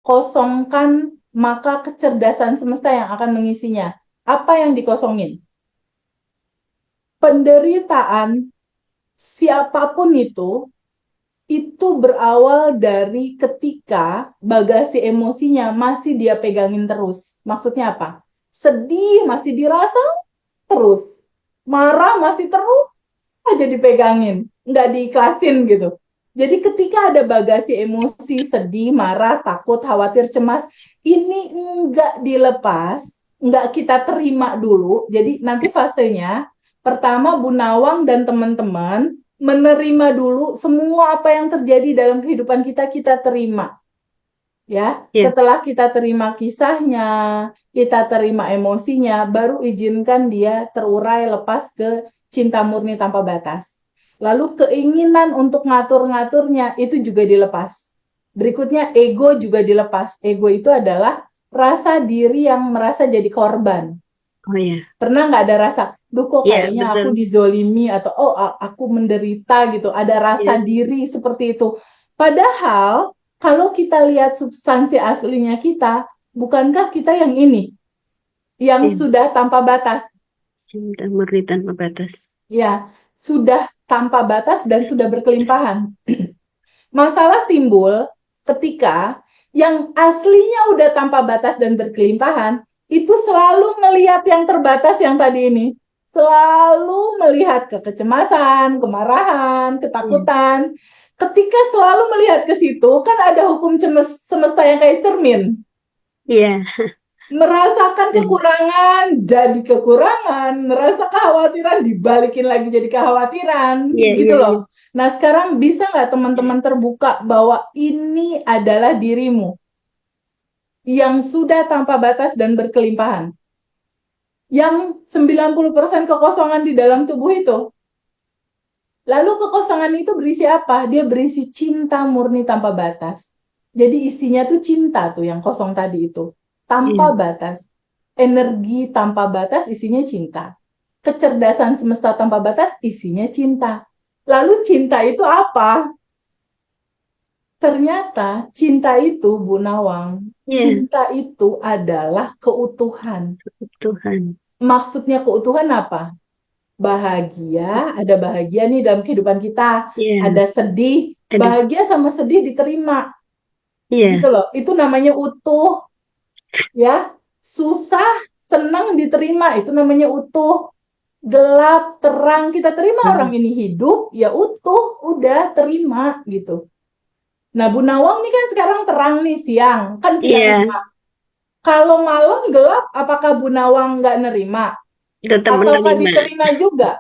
kosongkan, maka kecerdasan semesta yang akan mengisinya. Apa yang dikosongin? Penderitaan siapapun itu berawal dari ketika bagasi emosinya masih dia pegangin terus. Maksudnya apa? Sedih masih dirasa terus. Marah masih terus aja dipegangin. Nggak diiklasin gitu. Jadi ketika ada bagasi emosi, sedih, marah, takut, khawatir, cemas, ini nggak dilepas, nggak kita terima dulu. Jadi nanti fasenya, pertama Bu Nawang dan teman-teman menerima dulu semua apa yang terjadi dalam kehidupan kita, kita terima. Ya, Iya. setelah kita terima kisahnya, kita terima emosinya, baru izinkan dia terurai lepas ke cinta murni tanpa batas. Lalu keinginan untuk ngatur-ngaturnya itu juga dilepas. Berikutnya ego juga dilepas. Ego itu adalah rasa diri yang merasa jadi korban. Oh ya. Pernah nggak ada rasa, duh kok Iya, kayaknya aku betul. dizolimi atau oh aku menderita gitu. Ada rasa Iya. diri seperti itu. Padahal kalau kita lihat substansi aslinya kita, bukankah kita yang ini, yang Iya. sudah tanpa batas? Cinta murni tanpa batas. Ya, sudah tanpa batas dan sudah berkelimpahan. Masalah timbul ketika yang aslinya udah tanpa batas dan berkelimpahan, itu selalu melihat yang terbatas yang tadi ini. Selalu melihat ke kecemasan, kemarahan, Iya. ketakutan. Ketika selalu melihat ke situ, kan ada hukum semesta yang kayak cermin. Iya. Merasakan Dan- kekurangan, jadi kekurangan. Merasa kekhawatiran, dibalikin lagi jadi kekhawatiran. Iya, Gitu iya, iya. loh. Nah, sekarang bisa nggak teman-teman terbuka bahwa ini adalah dirimu yang sudah tanpa batas dan berkelimpahan. Yang 90% kekosongan di dalam tubuh itu. Lalu kekosongan itu berisi apa? Dia berisi cinta murni tanpa batas. Jadi isinya tuh cinta tuh yang kosong tadi itu. Tanpa Iya. batas. Energi tanpa batas isinya cinta. Kecerdasan semesta tanpa batas isinya cinta. Lalu cinta itu apa? Ternyata cinta itu, Bu Nawang, Iya. cinta itu adalah keutuhan. Tuhan. Maksudnya keutuhan apa? Bahagia, ada bahagia nih dalam kehidupan kita. Iya. Ada sedih, Ada. bahagia sama sedih diterima. Gitu Iya. loh, itu namanya utuh ya. Susah, senang diterima, itu namanya utuh. Gelap, terang, kita terima orang Hmm. ini hidup, ya utuh, udah terima gitu. Nah, Bu Nawang nih kan sekarang terang nih siang, kan kita Iya. terima. Kalau malam gelap, apakah Bu Nawang nggak nerima? Tetap Ataukah menerima. diterima juga?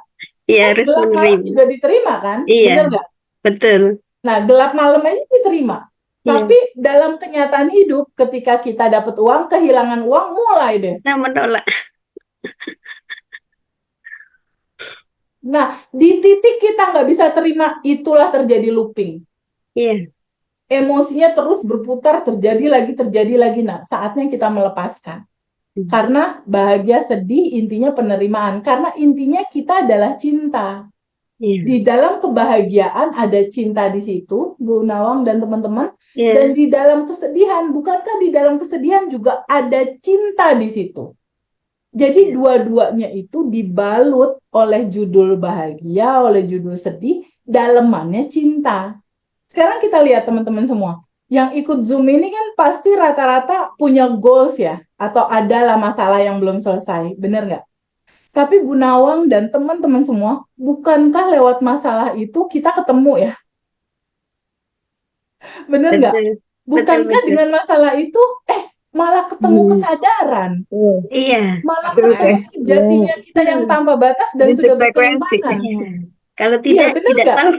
Iya, Kan harus gelap malam menerima. juga diterima kan? Iya. Bener nggak? Betul. Nah, gelap malam aja diterima. Iya. Tapi dalam kenyataan hidup, ketika kita dapat uang, kehilangan uang, mulai deh. Kita menolak. Nah, di titik kita nggak bisa terima, itulah terjadi looping. Iya. Emosinya terus berputar, terjadi lagi. Nah, saatnya kita melepaskan. Hmm. Karena bahagia, sedih, intinya penerimaan. Karena intinya kita adalah cinta. Di Iya. dalam kebahagiaan ada cinta di situ, Bu Nawang dan teman-teman. Dan Iya. di dalam kesedihan, bukankah di dalam kesedihan juga ada cinta di situ? Jadi Iya. dua-duanya itu dibalut oleh judul bahagia, oleh judul sedih, dalemannya cinta. Sekarang kita lihat teman-teman semua. Yang ikut Zoom ini kan pasti rata-rata punya goals ya, atau adalah masalah yang belum selesai, bener nggak? Tapi Bu Nawang dan teman-teman semua, bukankah lewat masalah itu kita ketemu ya? Bener nggak? Betul. Betul, Bukankah betul. dengan masalah itu, malah ketemu Hmm. kesadaran, Iya. malah Betul ketemu deh. sejatinya kita yang Betul. tanpa batas dan Itu sudah frekuensi. berkelimpahan. Iya. Kalau Iya, tidak, bener tidak nggak? tahu.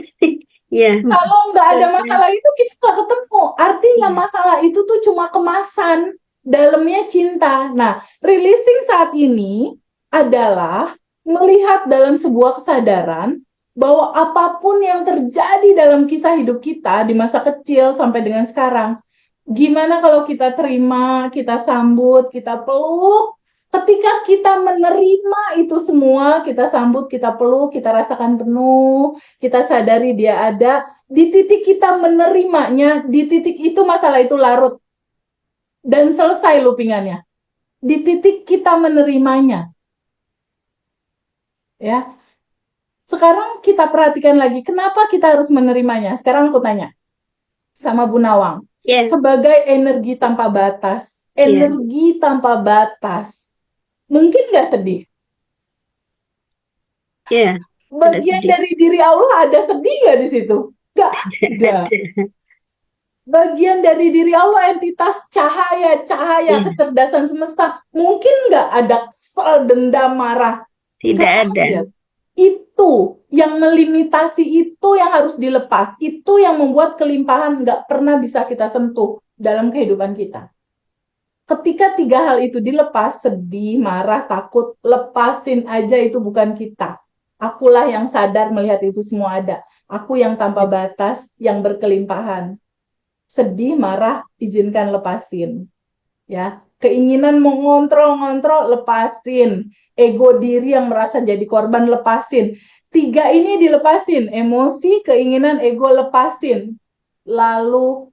Iya. Kalau nggak ada Frekuensi. masalah itu, kita nggak ketemu. Artinya Iya. masalah itu tuh cuma kemasan, dalamnya cinta. Nah, releasing saat ini adalah melihat dalam sebuah kesadaran bahwa apapun yang terjadi dalam kisah hidup kita di masa kecil sampai dengan sekarang, gimana kalau kita terima, kita sambut, kita peluk. Ketika kita menerima itu semua, kita sambut, kita peluk, kita rasakan penuh, kita sadari dia ada, di titik kita menerimanya, di titik itu masalah itu larut. dan selesai loopingannya. Di titik kita menerimanya. Ya. Sekarang kita perhatikan lagi, kenapa kita harus menerimanya? Sekarang aku tanya sama Bu Nawang. Ya, Sebagai energi tanpa batas, ya, energi tanpa batas, mungkin nggak sedih? ya. Ada Bagian sedih. dari diri Allah ada sedih nggak di situ? Nggak ada. Ada. Bagian dari diri Allah, entitas cahaya, cahaya, Iya, kecerdasan semesta. Mungkin nggak ada kesel, dendam, marah? tidak Nggak ada. ada. Itu yang melimitasi, itu yang harus dilepas. Itu yang membuat kelimpahan nggak pernah bisa kita sentuh dalam kehidupan kita. Ketika tiga hal itu dilepas, sedih, marah, takut, lepasin aja, itu bukan kita. Akulah yang sadar melihat itu semua ada. Aku yang tanpa batas, yang berkelimpahan. Sedih, marah, izinkan lepasin. Ya, keinginan mengontrol-ngontrol, lepasin. Ego diri yang merasa jadi korban, lepasin. Tiga ini dilepasin, emosi, keinginan, ego, lepasin. Lalu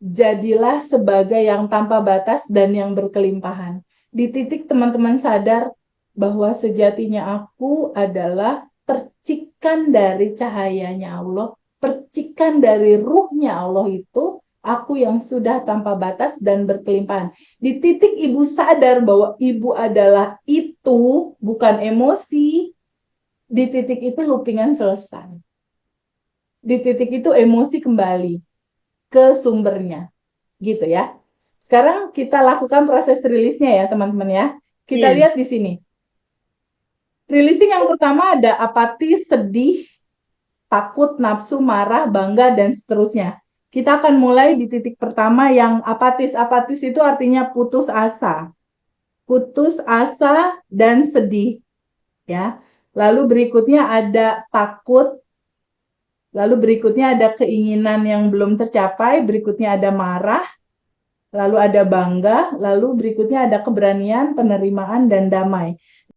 jadilah sebagai yang tanpa batas dan yang berkelimpahan. Di titik teman-teman sadar bahwa sejatinya aku adalah percikan dari cahayanya Allah, percikan dari ruhnya Allah itu, aku yang sudah tanpa batas dan berkelimpahan. Di titik ibu sadar bahwa ibu adalah itu, bukan emosi, di titik itu loopingan selesai. Di titik itu emosi kembali ke sumbernya. Gitu ya. Sekarang kita lakukan proses rilisnya ya, teman-teman ya. Kita Iya, lihat di sini. Releasing yang pertama ada apatis, sedih, takut, nafsu, marah, bangga, dan seterusnya. Kita akan mulai di titik pertama yang apatis. Apatis itu artinya putus asa. Putus asa dan sedih. Ya. Lalu berikutnya ada takut. Lalu berikutnya ada keinginan yang belum tercapai. Berikutnya ada marah. Lalu ada bangga, lalu berikutnya ada keberanian, penerimaan, dan damai.